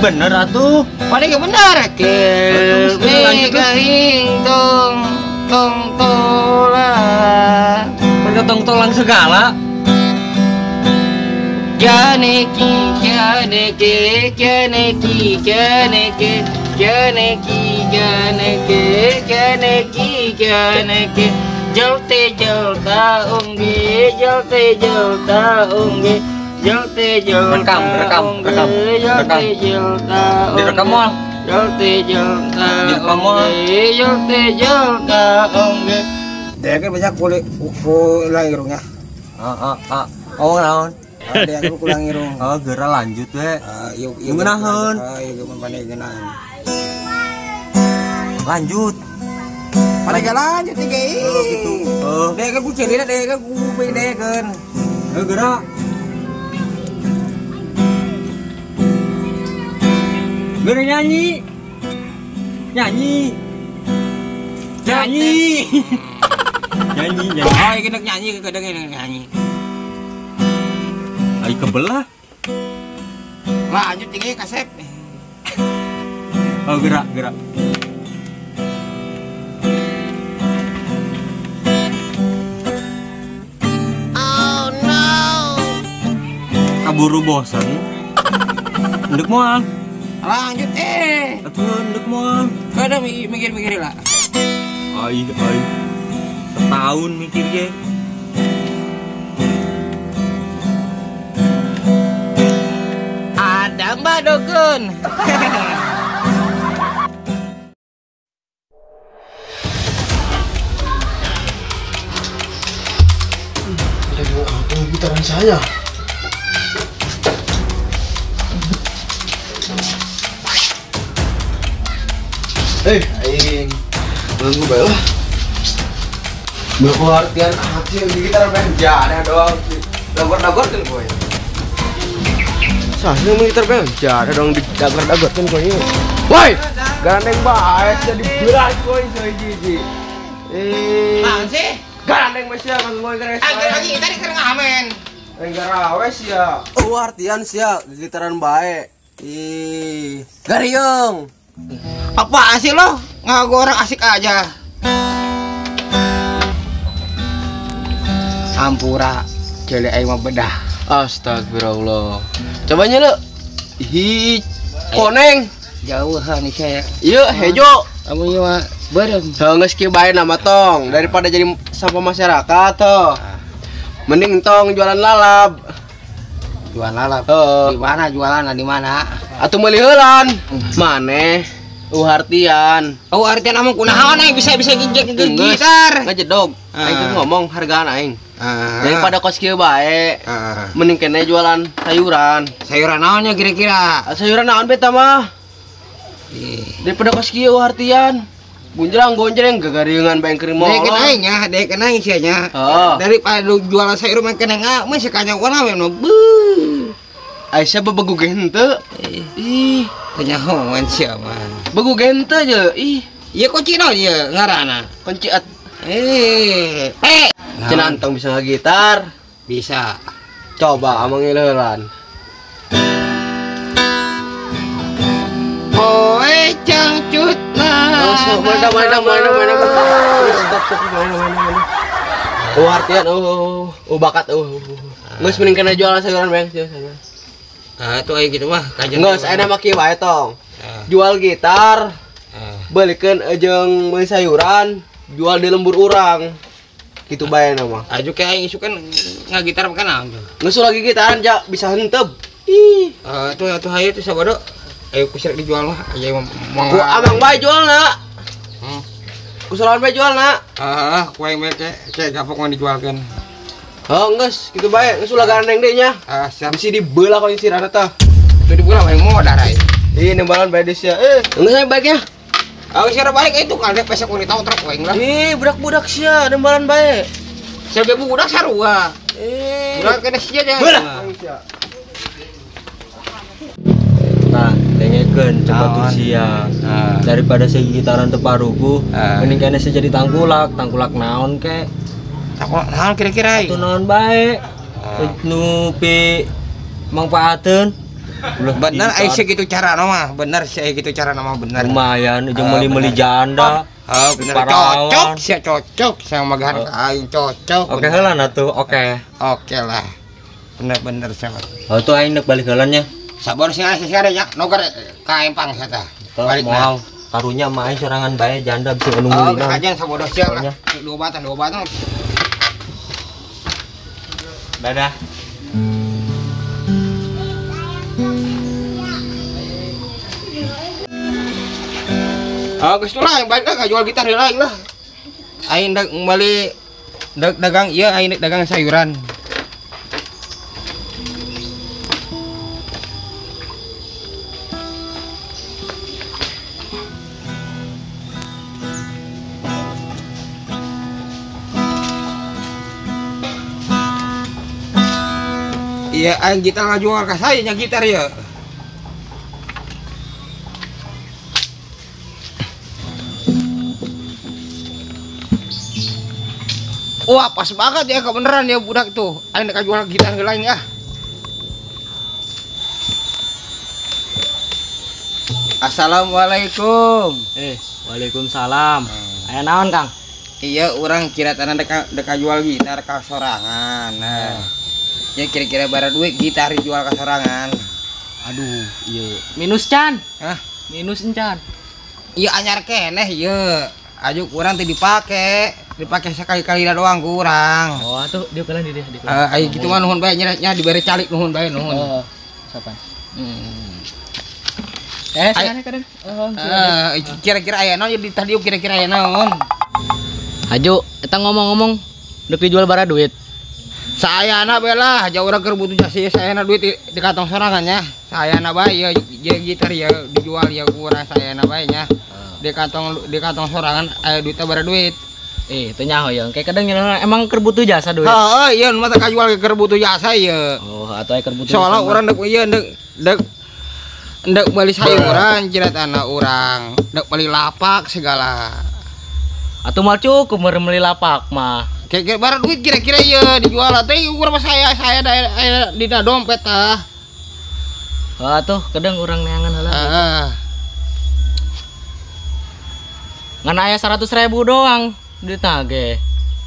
bener atuh. Pada ke bener ke megahing tong tong tolang. Berkatong tolang segala. Janeki janeki janeki janeki janeki janeki janeki janeki jolte jolta ungge jolte jolta ungge jolte jolta rekam jolte jolta direkam mal jolte jolta direkam mal jolte jolta ungge dia kan banyak pulang irungnya oh naon dia kan pulang irung oh geura lanjut we yuk ngeunahun yuk mempane geunahan lanjut pada lanjut tiga gitu dia kan ku cerita dia kan ku bedakan geura geura nyanyi nyanyi oh ini nyanyi kadang nyanyi ayo kebelah lanjut tiga kasep oh gerak oh no kaburu bosan ndek moal lanjut atuh ndek moal kadang mikir lah ai setahun mikir ge ada Mbak Dukun. Jadi apa gitaran saya? Aing nunggu bae lah. Berpengertian hati yang gitar main jana doang. Dagor-dagor kan boy. Sah yang gitar main jana dong dagor-dagor kan boy. Woi, gandeng bae jadi berat boy saya jiji. apaan sih Gandeng masih kan boy kan. lagi tadi keren ngamen Enggak rawes ya. Oh artian sia gitaran bae. Gariung. apaan sih lo ngaku orang asik aja Ampura, jadi aing mah bedah. Astagfirullah. Cobanya lo. Koneng. Jauhan nih saya. Iya, hejo. Kamu ieu mah bareng. Geus kieu bae nama tong daripada jadi sampah masyarakat toh. Mending tong jualan lalap. Jualan lalap. Heeh. Di mana jualan di mana? Atuh meuli heulan. Maneh artian. oh artian amang kunaon aing bisa ginjek Geus. gitar Ngajedog. Aing teh ngomong hargaan aing. ah Daripada kos kieu bae. Mending kene jualan sayuran. sayuran naonnya kira-kira Sayuran naon beta mah? Daripada kos kieu artian. Gunjrang gonjreng gagaringan bae keur moal. deken aing nya deken aing sia nya Oh. daripada lu jualan sayur mah kena mah sakanya wana we no beuh Aisyah bebegugeh henteu. Ih, tanya hoan sia mah begugeh henteu je. Ih, ieu kocino ieu ngaranna kunciat. eh Cenah antong bisa ngagitar. bisa Coba amang ileulan. Oe cangcutna Mana. Oh artian bakat Geus mending kana jualan sayuran bae. tuh ayo gitu mah kajian Geus aya mah kieu bae tong. Ah. Jual gitar, balikeun jeung meuli sayuran, jual di lembur urang. Kitu bae na mah. aju kayak aing isukan ngagitar kan naon Geus lagi gitaran ja bisa henteu. Ih, tuh hayu tuh sabado ayo kusir dijual mah aja mau ku amang bae jualna. Kusolan bae jualna. kue kayak gapok mau dijualkan Oh, geus kitu bae, geus ulah gandeng deui nya. siap Bisi dibeula ka sirana tah. itu dibulan aing mau darai Ih, nembalan bae deui sia. Geus aya baiknya. aku sih balik itu kan dia pesek wanita truk aing lah Ih, budak-budak sia nembalan bae. saya budak sarua budak kena sia aja nah dengekeun coba tuh sia daripada si gitaran teu paruguh mending kene si jadi tangkulak naon ke aku naon kira-kira atuh naon bae nu pi mangpaateun Bener ai segitu cara nama, bener sih gitu cara nama bener. Lumayan jeung meuli-meuli janda. Bener cocok, sia cocok sama magahan aing cocok. Oke heula na tuh, oke. Oke lah. Bener-bener sama. Oh tuh aing dek balik heula nya. Sabon sih ada nya, nogar ka empang saya tah. Balik moal. Karunya mah aing sorangan bae janda bisa anu Oh, meuli. kajian sabodoh sia lah. Dua batang. Dadah. Geus lah, balik lah jual gitar lain lah. Aing dak bali dagang ieu aing dagang sayuran. Iya, aing gitar ngajual ka saya nya gitar ya. Wah, pas banget ya kebenaran ya budak tuh. Aing nak jual gitar lain ya. Assalamualaikum. Waalaikumsalam. Aya naon, Kang? Iya, orang kira tanah deka jual gitar ka sorangan. Nah. Ya kira-kira bara duit gitar dijual ka sorangan. Aduh, iya. Minus can. Hah? Minus encan. Iya anyar keneh ieu. Ajuk urang teh dipake sekali-kali doang kurang. Oh, atuh dia kalian dia. Ayo gitu mah nuhun bae nya dibere calik nuhun bae nuhun. Sapan? Sana kadang. Kira-kira aya naon di tadi kira-kira aya naon? Aju, eta ngomong-ngomong dek dijual bara duit. Sayana bae lah, jauh urang keur butuh jasa sayana duit di kantong sorangan nya. Sayana bae ya gitar ya dijual ya kurang sayana bae nya. Di kantong sorangan aya duitnya bara duit. Itu nyaho ya, kayak kadang emang keur butuh jasa duit. Heeh, ieu mah teh kajual keur butuh jasa ieu. Oh, atuh keur butuh. Soalnya urang dek ieu dek beli sayuran ciratana urang, dek beli lapak segala. Atuh mal cukup meuli lapak mah. Kira-kira bara duit kira-kira ieu dijual teh urang saya aya dina dompet tah. Atuh kadang urang neangan heula. Heeh. Ngan aya 100.000 doang duitna ge.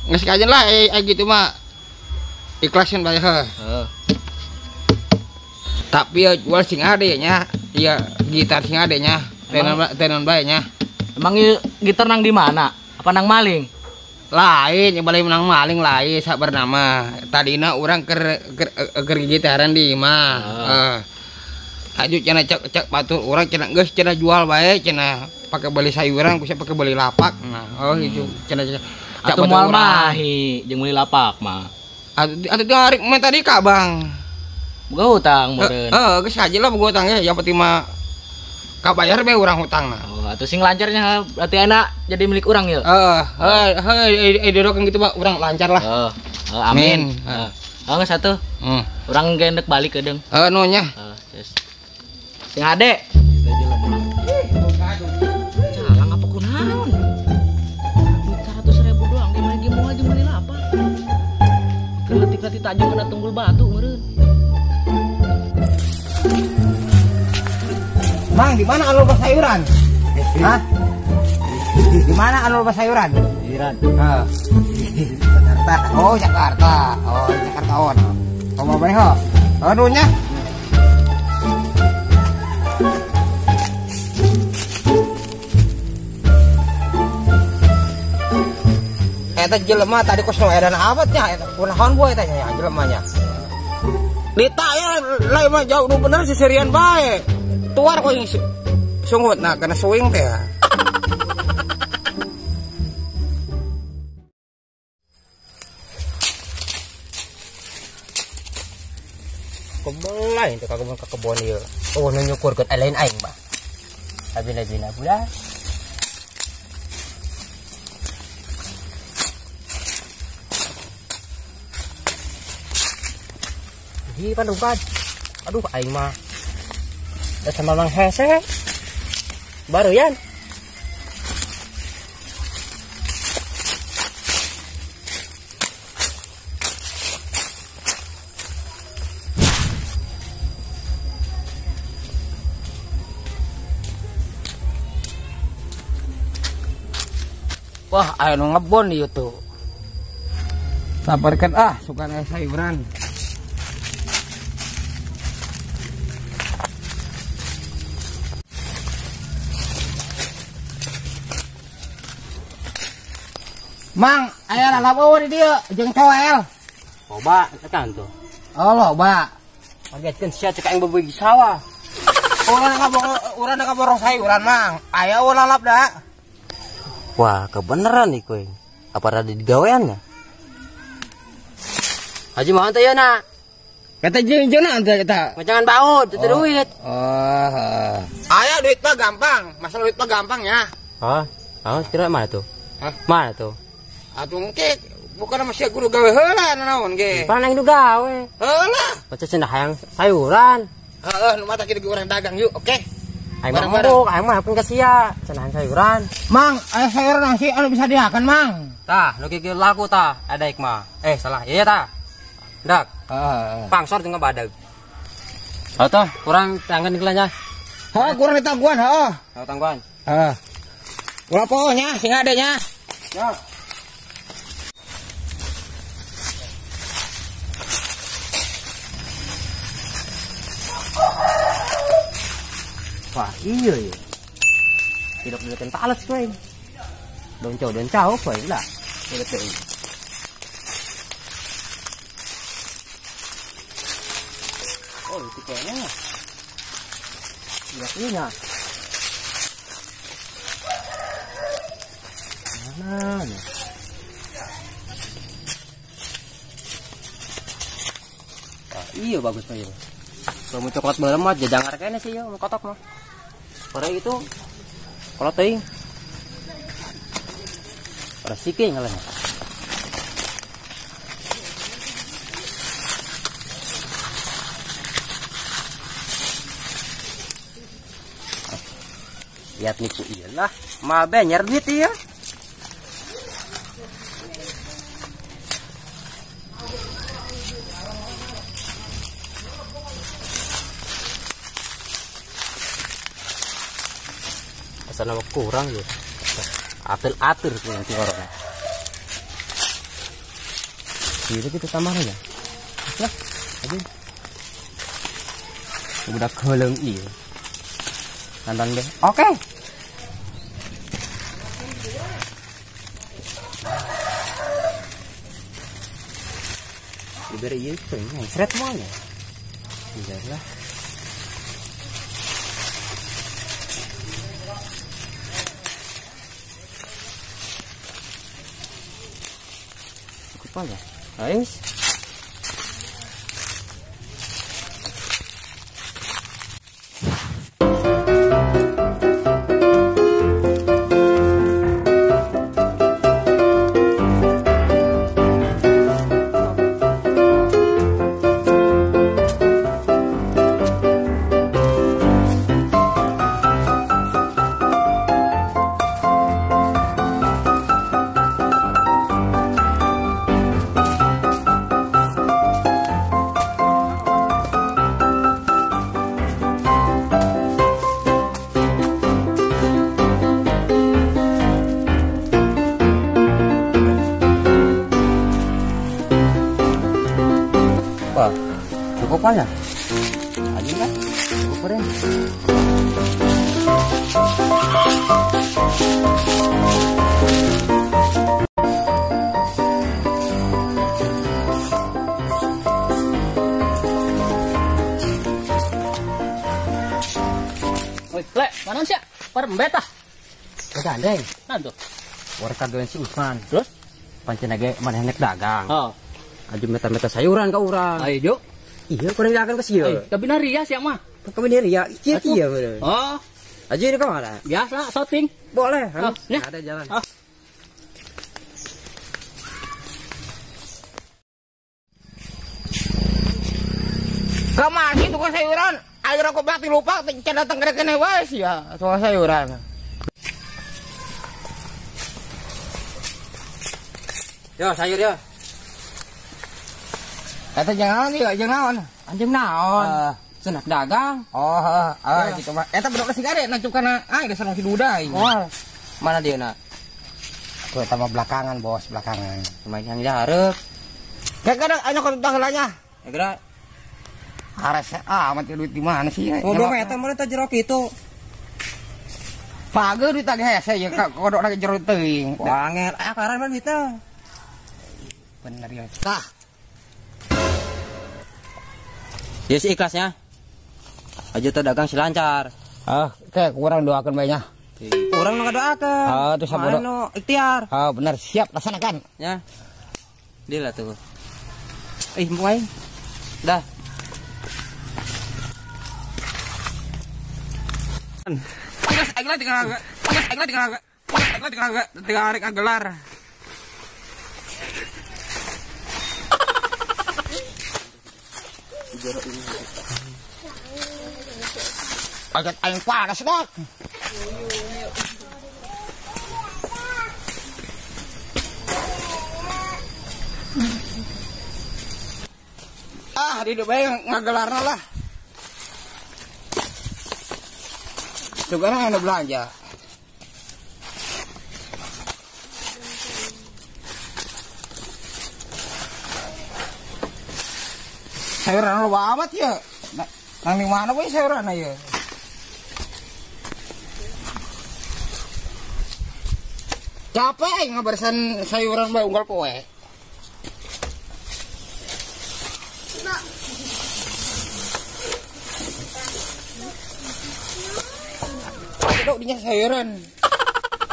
Geus kajen lah gitu mah. Ikhlasin bae heuh. Tapi ya jual sing ade nya, iya gitar sing ade nya, tenan bae nya. Emang ieu gitar nang di mana? Apa nang maling? Lain, yang balik menang maling lain sabar nama. Tadina orang ker gitaran di mah. Aju cenah cek patur orang cenah geus cenah jual bae cenah pakai beli sayuran bisa pakai beli lapak. Nah, itu cenah atuh moal mahi jeung meuli lapak mah. Atuh hari main tadi ka Bang. Boga hutang meureun. Geus aja lah boga hutang ya, yang penting mah kabayar bae urang hutang nah. Oh, atuh sing lancarnya berarti enak jadi milik urang ya. Dorokan gitu Pak, urang lancar lah. Amin. Geus atuh. Urang gendek balik kedeung. Nu nya. Sing ade. Calang apa kunaon? 100.000 doang dia lagi mau aja meuli lapak. Ketika ditajung kena tunggul batu meureun. Bang, di mana alur sayuran? Hah? Di mana alur sayuran? Sayuran. Jakarta. Oh, Jakarta. Oh, Jakarta on. Mau bae ho. Anunya. Eta jelema tadi kos no edan abad nya, eta kunaon boy eta nya jelemanya. Dita ya lain mah jauh nu bener seserian bae. Tuar kok yang sungut nah kena swing teh. Kebelai teh kagum ka kebon ieu. Oh nu nyukurkeun lain aing mah. Abina-bina bulan. Di pandukan. Aduh aing mah sama Mang Hese baru yan. Wah, ayo ngebon di YouTube. Sabarkan suka sayuran. Mang, aya lalap eueuh di dieu jeung coel. Loba tekan tuh. Oh, loba. Kagetkeun sia cek aing beubeug sawah. Urang ngaboro sayuran, Mang. Aya eueuh lalap da. Wah, kebeneran nih kowe. Apa ada di gaweannya? Haji mohon teh yeuna. Kata jeung-jeung teh eta. Jangan baut, itu duit. Oh. Aya duit mah gampang. Masalah duit mah gampang ya. Hah? Kira mana tuh? Hah? Mana tuh? Atuh engke bukan masih kudu gawe heula naon ge. Panang nu gawe. Heula. Baca cenah hayang sayuran. Heeh, nu mah kitu urang dagang yuk, oke? Aing mah mabuk, aing mah hapeun ka sia, cenah sayuran. Mang, aya sayuran nasi anu bisa diakan, Mang. Tah, nu kieu laku tah, adaik mah. Salah. Iya tah. Dak. Heeh. Pangsor jeung badag. Atuh, kurang tanggan iklannya. Heuh, kurang ditangguan, heuh. Tangguan. Heeh. Ulah pohonya, sing adanya. Ya. Wah, iya ya. Tidak dilihatin talas kowe. Don cau kowe lah. Tidak teu. Oh, itu kayaknya. Iya. Mana nih? Iya bagus mah ya. Kalau mau coklat bareng mah jajang harganya sih ya, mau kotok mah. Pada itu kalau teuing. Pada sike ngalah. Lihat niku iyalah, mah banyak duit ya. Asal nama kurang ya. Atur nanti orangnya. Jadi kita tambahin ya. Lah, aja. Udah keleng iya. Nonton deh. Oke. Diberi iya itu yang seret semuanya. Biarlah. Cukup aja. Guys. Wah, cukup aja. Aja kan? Cukup keren. Woi, Lek, mana sih? Perembet ah. Gandeng. Nanti. Warga gawean si Usman. Terus? Pancen age manehnek dagang. Oh. Aju meta-meta sayuran ka urang. Ayo, Jo. Iya, kurang dagang ke sieu. Tapi nari ya siang mah. Kebener ya, iya bener. Oh, Aju ini ka mana? biasa shooting. Boleh, Oh, ya. ada jalan. Oh. Kamari tukang sayuran. Ayo aku berarti lupa can datang ke kene wae sih ya, tukang sayuran. Yo, sayur yo. Kata jangan lagi, jangan naon. Anjing naon? Senak dagang. Oh, gitu mah. Eta bener sih gade nacup kana geus sareng si duda ieu. Oh. Mana dia nak? Atuh eta mah belakangan, Bos, belakangan. Main yang diharap. Kayak kadang anya kon tanggalanya. Ya geura. Ares amat duit di mana sih? Kodok eta mah teh jerok itu. Page duit teh hese ya kodok lagi jero teuing. Wangel akaran mah gitu. Bener ya. Tah. Ya si ikhlasnya. Aja teh dagang si lancar. Kayak kurang doakan baiknya. Urang nu ngadoakeun. Tuh sabodo. Anu ikhtiar. Bener siap laksanakan. Ya. Deal lah tuh. Mulai. Dah. Tiga hari gelar. Agak aing panas dak. Di bae ngagelarna lah. Sekarang anda belanja. Sayuran lo amat ya. Nang di mana boy sayuran ya? Capek ngabersan sayuran bae unggal poe. Dok dinya sayuran.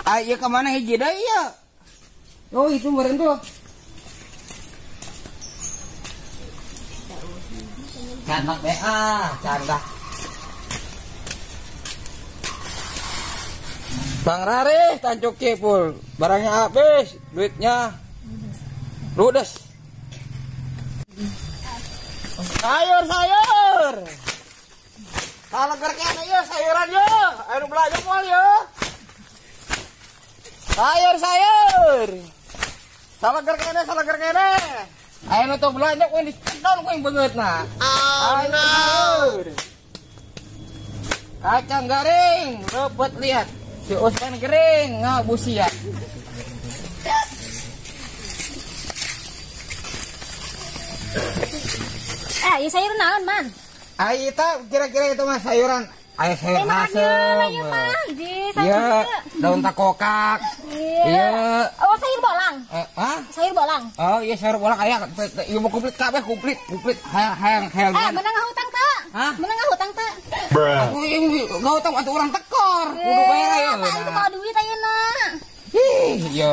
Iya kemana hiji dah iya. Oh itu meren tuh. Candak candak. Bang Rari, tancuk kipul. Barangnya habis, duitnya ludes. Sayur. Kalau kerjaan ayo sayuran yo, ayo belanja mal yo. Sayur. Salah kerjaan. Ayo tuh belanja kowe di down kowe beungeut na. Oh no. Kacang garing, rebet lihat. Si Usman kering, ngabusian. Ya sayur naon, Man? Ayo kira-kira itu mah sayuran. Ayo sayur asem. Iya, daun takokak. Iya. Oh, sayur bolang. Sayur bolang. Oh, iya sayur bolang aya. Ieu mau komplit kabeh, komplit. Hayang. Menang ngahutang teh. Menang ngahutang teh. Aku enggak tahu atuh urang tekor. Kudu bayar ayo. Aing bawa duit ayeuna. Iya.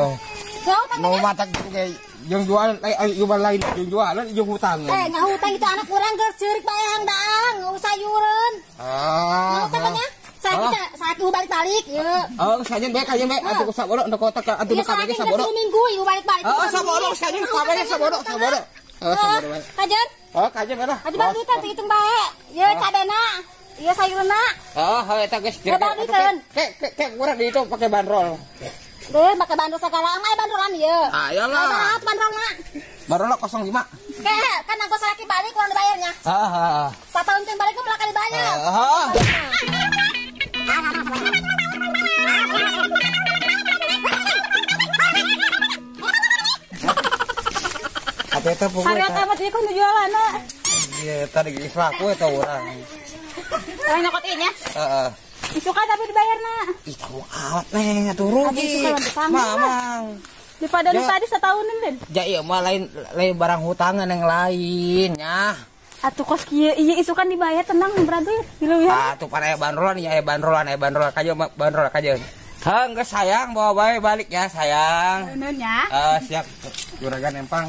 Ngahutang Mau matak kayak yang jualan lain yang jualan yang hutang. Ngahutang itu anak urang geus ceurik bae hangdaang, sayuran. Ngahutang nya. Saat balik-balik ya. Sajen bae atuh ku sabodo endek kotak atuh nu kabeh sabodo. Minggu ieu balik-balik. Sabodo sajen kabeh sabodo. Sabodo bae. Kajen? Kajen bae lah. Aja balik duitan hitung bae. Ieu cabena, ieu sayurna. Eta geus. Balik-balikan. Kek urang di itu pakai bandrol. Pakai bandrol segala, aya bandrolan ieu. Ayolah. Berapa bandrolna? Bandrol 05. Kan aku laki balik kurang dibayarnya. Satahun teh balik belakang dibayar. Apa itu pokoknya? Hari apa teh kun jualan. Iya, tadi geus laku eta urang. Nyokot ieu nya. Isukan tapi dibayarna. Itu awat neng atuh rugi. Mamang. Daripada nu tadi setahunan den. Ja ieu mah lain barang hutangan yang lain nya. Atuh kos kieu ieu isukan dibayar tenang berarti kilu ya. Atuh pan aya bandrolan ya aya bandrolan kajeun bandrol kajeun. Geus sayang bawa bae balik ya sayang. Bener nya. Siap. Juragan empang.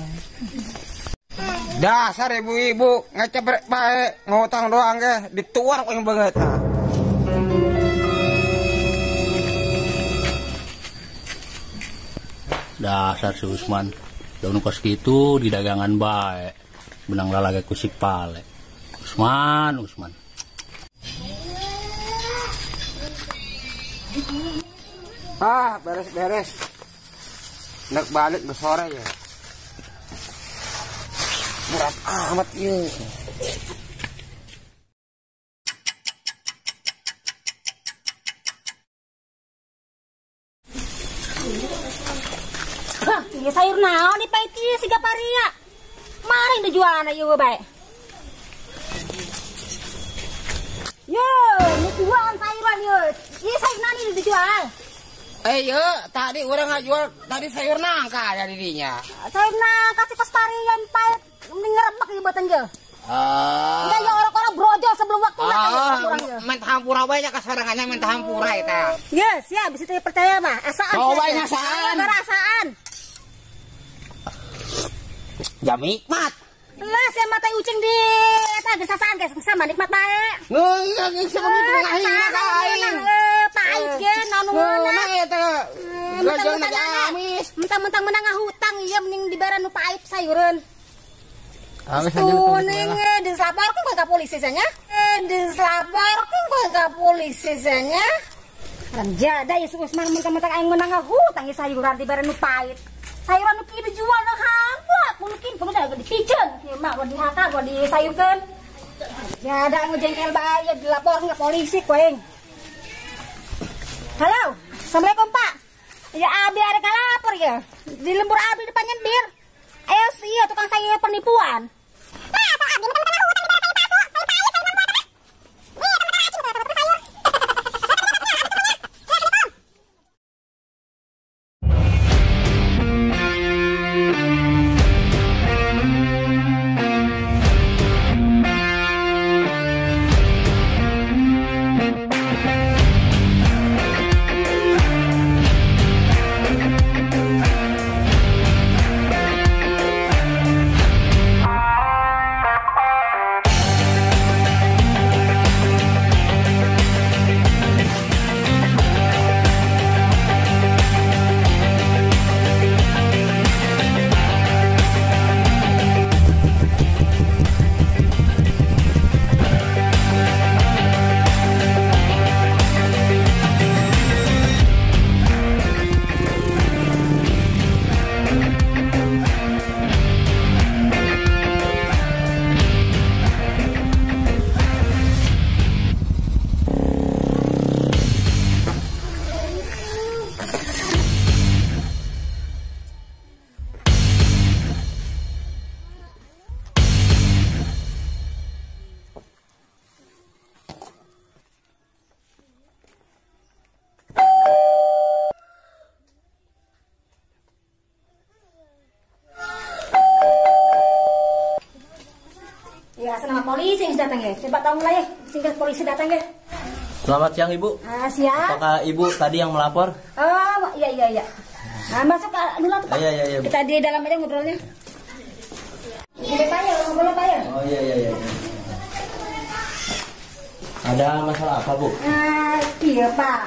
Dasar ibu-ibu ngecebrek bae ngutang doang ge dituar yang banget. Dasar si Usman. Daun kos gitu di dagangan baik. Benang lalage kusik pale. Usman. Beres. Nek balik ke sore ya. Berat amat ieu. Iya sayur naon dipait ieu siga paria. Mari dijualan ieu bae. Yo, dijualan sayuran ieu. Ieu sayur nani dijual? Iya, tadi orang ngajual tadi sayur nangka ya dirinya. Sayur nangka si pasparian pait ngerebek ieu beuteung ge. Enggak ya orang-orang brojol sebelum waktunya kurang ya. Main hampura bae nya kasarangannya main hampura eta. Yes, ya bisa percaya mah. Asaan. Oh, bae asaan. Asaan. Jam nikmat. Lah saya mata ucing di eta geus sasaan guys, sama nikmat bae. Ngeung sama tengah kain. Pait ge nanueuna. Nah eta. Gajang na amis. Mentang-mentang menang ngahutang ieu mending dibere nu pait sayureun. Amis tuh neng dilaporkan ke polisi saja. Dilaporkan ke polisi saja. Ranjada ya Usman mentang-mentang aing menang ngahutang ieu sayuran dibere nu pait. Sayuran nu kieu dijual na hanggut, mungkin kudu da dipiceun, ieu mah gua dihaka gua disayurkeun. Ya ada anu jengkel bae dilaporkan ke polisi koeng. Halo, Assalamualaikum Pak. Ya abi ada kalapor ya. Di lembur abi depannya bir. Ayo sih tukang sayur penipuan. Ya, sama polisi yang datang ya. Coba tahu mulai ya, sehingga polisi datang ya. Selamat siang Ibu. Siap. Apakah Ibu tadi yang melapor? Oh, iya. Nah, masuk dulu Pak. Iya. Kita di dalam aja ngobrolnya. Ini Pak ya, ngobrol Pak ya. Oh iya. Ada masalah apa Bu? Iya Pak.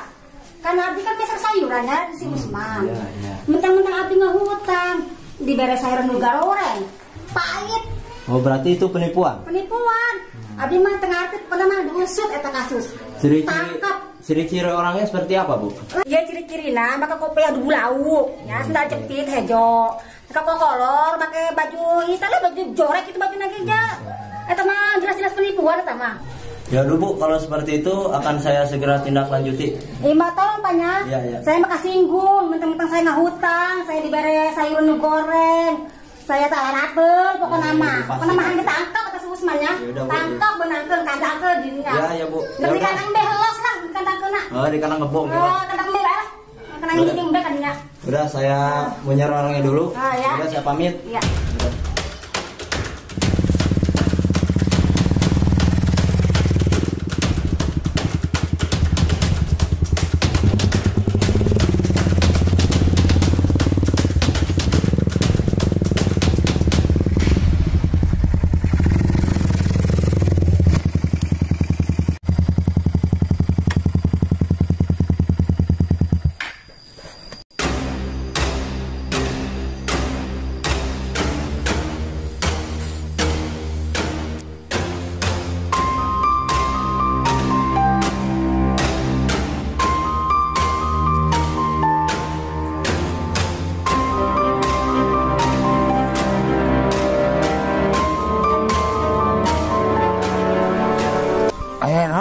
Kan Abi kan mesar sayuran ya di si Usman. Iya. Mentang-mentang Abi ngahutang, dibere sayuran nu goreng. Pahit. Oh berarti itu penipuan? Penipuan. Abi mah tengah arti pernah mah diusut eta kasus. Ciri-ciri orangnya seperti apa Bu? Ya ciri-cirina maka kopi adu bulau, ya sendal jepit hejo. Maka kolor pakai baju hitam baju jorek itu baju nageja. Eta mah jelas-jelas penipuan eta mah. Ya dulu Bu, kalau seperti itu akan saya segera tindak lanjuti. Mbak tolong Paknya. Iya. Saya mah kasinggung, mentang-mentang saya ngahutang, saya dibere sayur nu goreng. Saya tak rapel pokoknya mah. Pokoknya mah hang ditangkap kata si Usmannya. Tangkap benangkeun kandangkeun dirinya. Ya Bu. Di kandang behelos lah kandangkeunna. Oh, di kandang gebong ya. Oh, kandang beh lah. Kandang ini mbeh kadinya. Udah saya menyerang orangnya dulu. Ya. Udah saya pamit. Iya.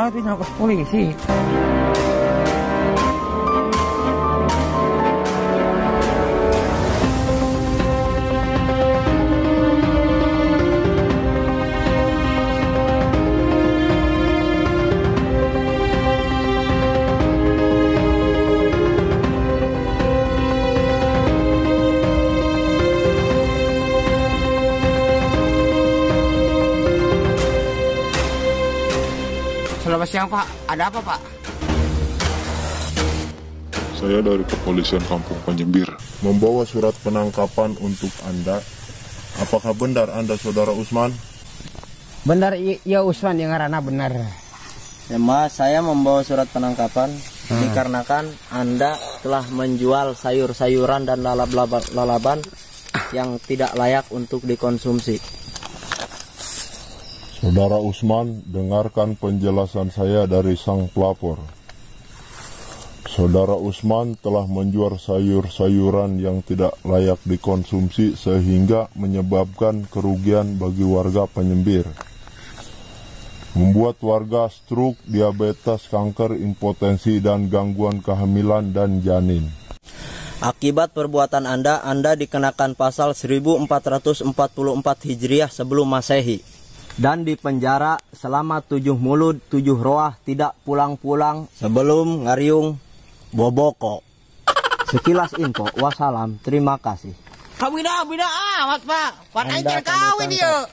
Itu nyokos polisi. Siang Pak, ada apa Pak? Saya dari Kepolisian Kampung Penyembir. Membawa surat penangkapan untuk Anda. Apakah benar Anda saudara Usman? Benar, iya Usman yang ngarana benar. Ya Mas, saya membawa surat penangkapan dikarenakan Anda telah menjual sayur-sayuran dan lalaban yang tidak layak untuk dikonsumsi. Saudara Usman, dengarkan penjelasan saya dari sang pelapor. Saudara Usman telah menjual sayur-sayuran yang tidak layak dikonsumsi sehingga menyebabkan kerugian bagi warga Penyembir. Membuat warga stroke, diabetes, kanker, impotensi, dan gangguan kehamilan dan janin. Akibat perbuatan Anda dikenakan pasal 1444 Hijriah sebelum Masehi dan dipenjara selama 7 mulut 7 roah tidak pulang-pulang sebelum ngariung boboko. Sekilas info, wassalam, terima kasih. Bida amat Pak, Pak Aing kawin dia.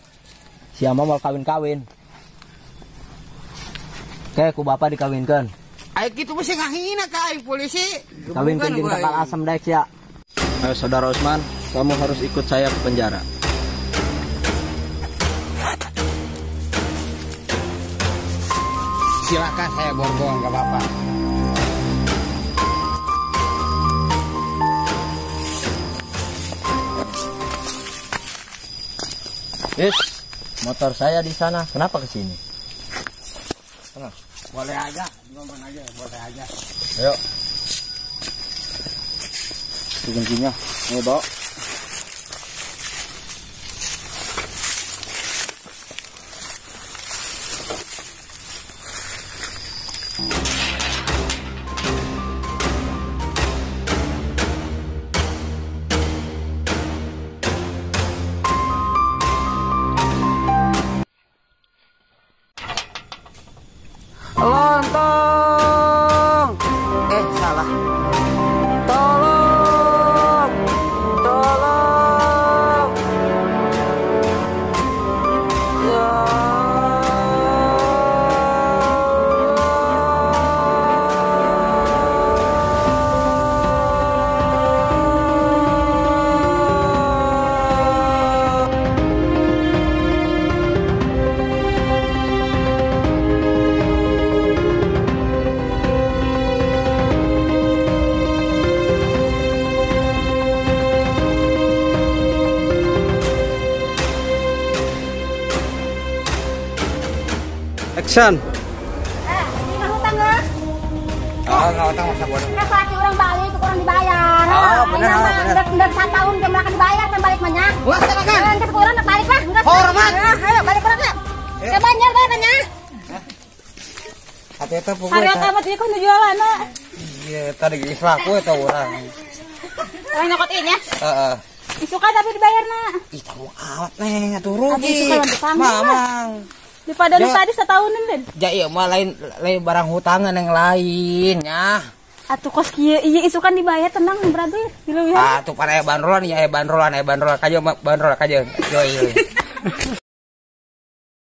Siapa mau kawin-kawin? Oke, ku bapak dikawinkan. Ayo gitu mesti ngahina ka aing polisi. Kawinkan jeung takal asam daek ya. Ayo saudara Usman, kamu harus ikut saya ke penjara. Silakan saya borgong, enggak apa-apa. Yes, motor saya di sana. Kenapa ke sini? Boleh aja, dimana aja, boleh aja. Ayo. Kuncinya, ayo bawa. Lontong. Salah. Tolong. Ya. Action. Ini hutang nggak? Enggak utang masa bodoh. Kenapa hati orang balik, orang dibayar? Benar. Udah 1 tahun dia akan dibayar, kan balik banyak. Wah, silakan. Kan sekurang balik lah. Hormat. Ayo balik orang ya. Ya banyak bayarnya. Hati eta pukul. Hari amat dia kan jualan nak. Iya, tadi geus laku eta urang. Orang nyokotin ya. Heeh. Isuka tapi dibayar nak. Ih, tanggung awat neng, atuh rugi. Isuka lantai tanggung, Mamang. Daripada nu tadi setahunan den. Ja ieu mah lain barang hutangan yang lain ya. Atuh kos kieu ieu isukan dibayar tenang brother. Dileuwih. Atuh pan aya bandrolan ya aya bandrolan kajeung bandrol kajeung. Yo.